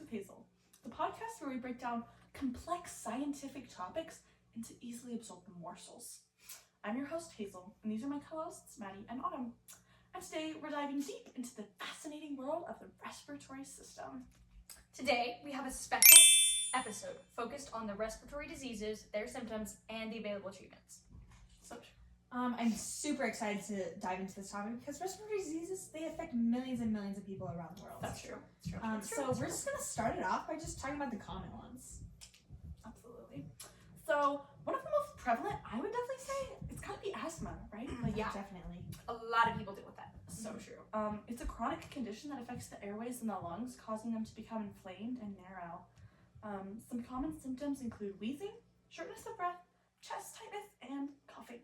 with Hazel, the podcast where we break down complex scientific topics into easily absorbed morsels. I'm your host, Hazel, and these are my co-hosts, Maddie and Autumn. And today we're diving deep into the fascinating world of the respiratory system. Today we have a special episode focused on the respiratory diseases, their symptoms, and the available treatments. So I'm super excited to dive into this topic because respiratory diseases, they affect millions and millions of people around the world. that's true. So we're just going to start it off by just talking about the common ones. Absolutely. So one of the most prevalent, I would definitely say, it's gotta be asthma, right? Yeah. Definitely. A lot of people deal with that. So true. It's a chronic condition that affects the airways and the lungs, causing them to become inflamed and narrow. Some common symptoms include wheezing, shortness of breath, chest tightness, and coughing.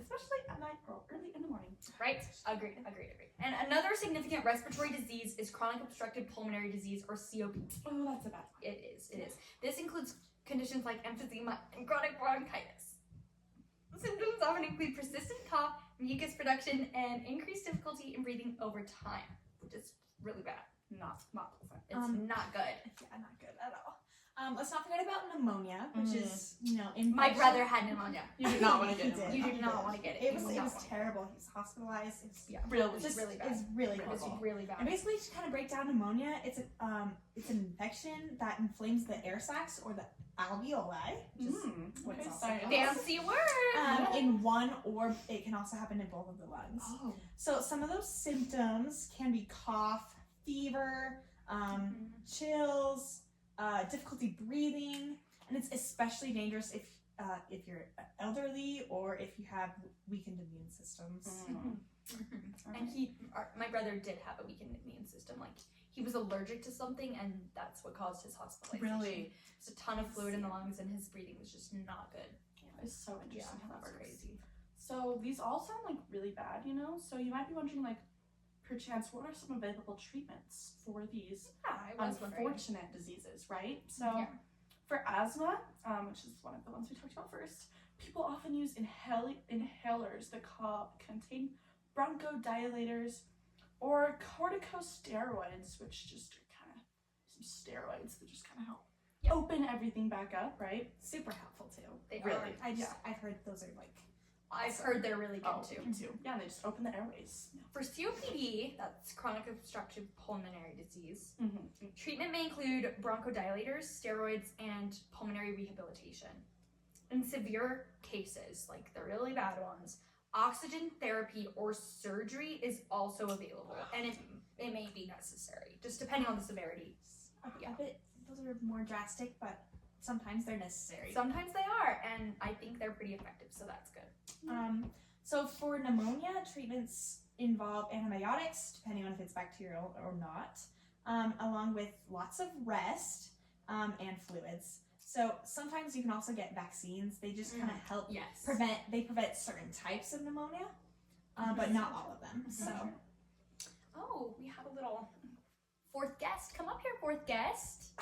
Especially at night or early in the morning. Right? Agreed. And another significant respiratory disease is chronic obstructive pulmonary disease, or COPD. Oh, that's a bad one. It is. This includes conditions like emphysema and chronic bronchitis. Symptoms often include persistent cough, mucus production, and increased difficulty in breathing over time, which is really bad. Not pleasant. It's not good. Yeah, not good at all. Let's not forget about pneumonia, which is, My brother had pneumonia. You did not want to He get it. did. You did not want to get it. It was terrible. He was hospitalized. It was, Really, just, really bad. It's really It was horrible. really bad. And basically, to kind of break down pneumonia, it's an infection that inflames the air sacs or the alveoli, which is what it's also called. Fancy word. In one, or it can also happen in both of the lungs. Oh. So some of those symptoms can be cough, fever, chills, difficulty breathing, and it's especially dangerous if you're elderly or if you have weakened immune systems. And my brother did have a weakened immune system. Like, he was allergic to something, and that's what caused his hospitalization. Really? There's a ton of fluid in the lungs, and his breathing was just not good. It's so interesting how that that's works. crazy. So these all sound like really bad, So you might be wondering, like, perchance, what are some available treatments for these Yeah, I was wondering. unfortunate diseases, right? So Yeah. for asthma, which is one of the ones we talked about first, people often use inhalers that contain bronchodilators or corticosteroids, which just are kind of some steroids that just kind of help open everything back up, right? Super helpful too. They Really? are. I've heard those are like I've heard they're really good too. Me too. Yeah, they just open the airways. For COPD, that's chronic obstructive pulmonary disease, Mm-hmm. treatment may include bronchodilators, steroids, and pulmonary rehabilitation. In severe cases, like the really bad ones, oxygen therapy or surgery is also available, and it may be necessary, just depending on the severity. those are more drastic, but sometimes they're necessary. Sometimes they are, and I think they're pretty effective, so that's good. So for pneumonia, treatments involve antibiotics, depending on if it's bacterial or not, along with lots of rest and fluids. So sometimes you can also get vaccines. They just kind of help prevent certain types of pneumonia, but not all of them. So, Oh, we have a little fourth guest. Come up here, fourth guest.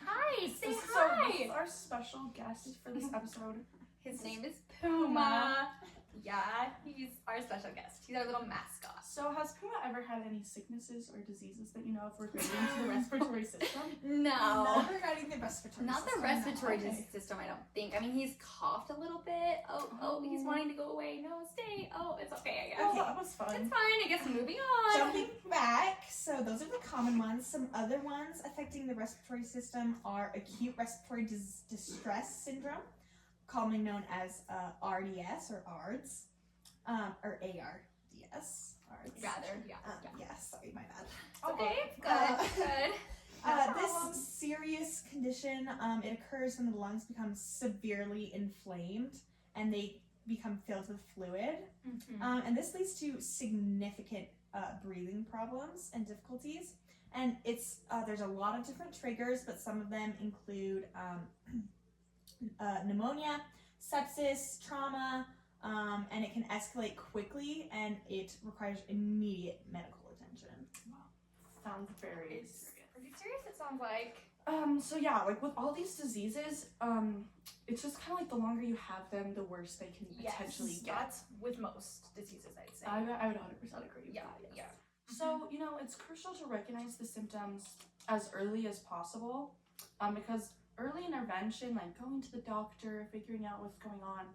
Hi, say So hi. this is our special guest for this episode. His name is Puma. Yeah, he's our special guest. He's our little mascot. So has Puma ever had any sicknesses or diseases that you know of relating to the respiratory system? No. not regarding the respiratory Not the system, respiratory no. Okay. system, I don't think. I mean, he's coughed a little bit. Oh, he's wanting to go away. No, stay. Oh, it's okay, I guess. Oh, that was fun. It's fine, I guess. Moving on. Jumping back, so those are the common ones. Some other ones affecting the respiratory system are acute respiratory distress syndrome, commonly known as RDS or ARDS, or ARDS. ARDS. Rather, yeah. Yeah, sorry, my bad. Okay, good. This serious condition, it occurs when the lungs become severely inflamed and they become filled with fluid. And this leads to significant breathing problems and difficulties. And it's there's a lot of different triggers, but some of them include pneumonia, sepsis, trauma, and it can escalate quickly, and it requires immediate medical attention. Sounds very It's serious. pretty serious, it sounds like. So yeah, like with all these diseases, it's just kind of like the longer you have them, the worse they can potentially get. That's with most diseases, I'd say. I would 100% agree with Yeah, that. yeah. So, it's crucial to recognize the symptoms as early as possible, because early intervention, like going to the doctor, figuring out what's going on,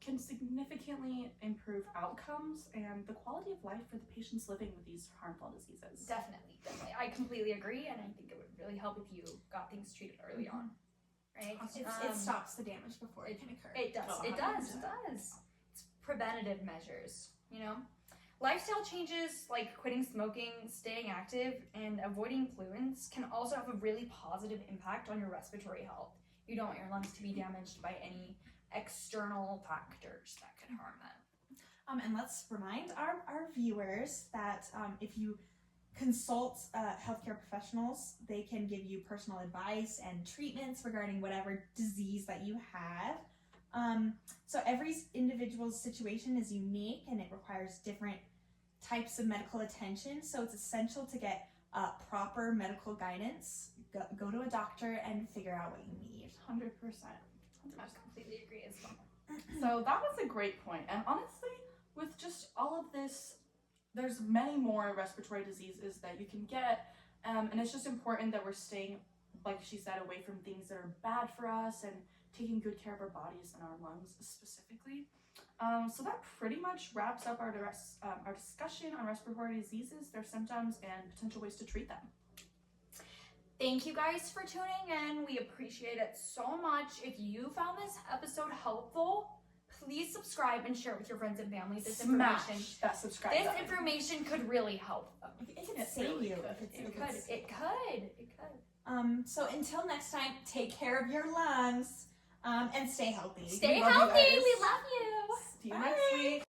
can significantly improve outcomes and the quality of life for the patients living with these harmful diseases. Definitely. I completely agree, and I think it would really help if you got things treated early on, right? It stops the damage before it can occur. It does. Oh, It 100%. does. It's preventative measures, you know? Lifestyle changes like quitting smoking, staying active, and avoiding pollutants can also have a really positive impact on your respiratory health. You don't want your lungs to be damaged by any external factors that could harm them. And let's remind our viewers that if you consult healthcare professionals, they can give you personal advice and treatments regarding whatever disease that you have. So every individual's situation is unique and it requires different types of medical attention. So it's essential to get proper medical guidance. Go to a doctor and figure out what you need. 100%. I completely agree as well. So that was a great point. And honestly, with just all of this, there's many more respiratory diseases that you can get. And it's just important that we're staying, like she said, away from things that are bad for us and taking good care of our bodies and our lungs specifically. So that pretty much wraps up our discussion on respiratory diseases, their symptoms, and potential ways to treat them. Thank you guys for tuning in. We appreciate it so much. If you found this episode helpful, please subscribe and share it with your friends and family. This information, Smash that subscribe this button. information could really help them. It could It save really you. could. It could. So until next time, take care of your lungs and stay healthy. Stay We love you healthy. guys. We love you. See you next week.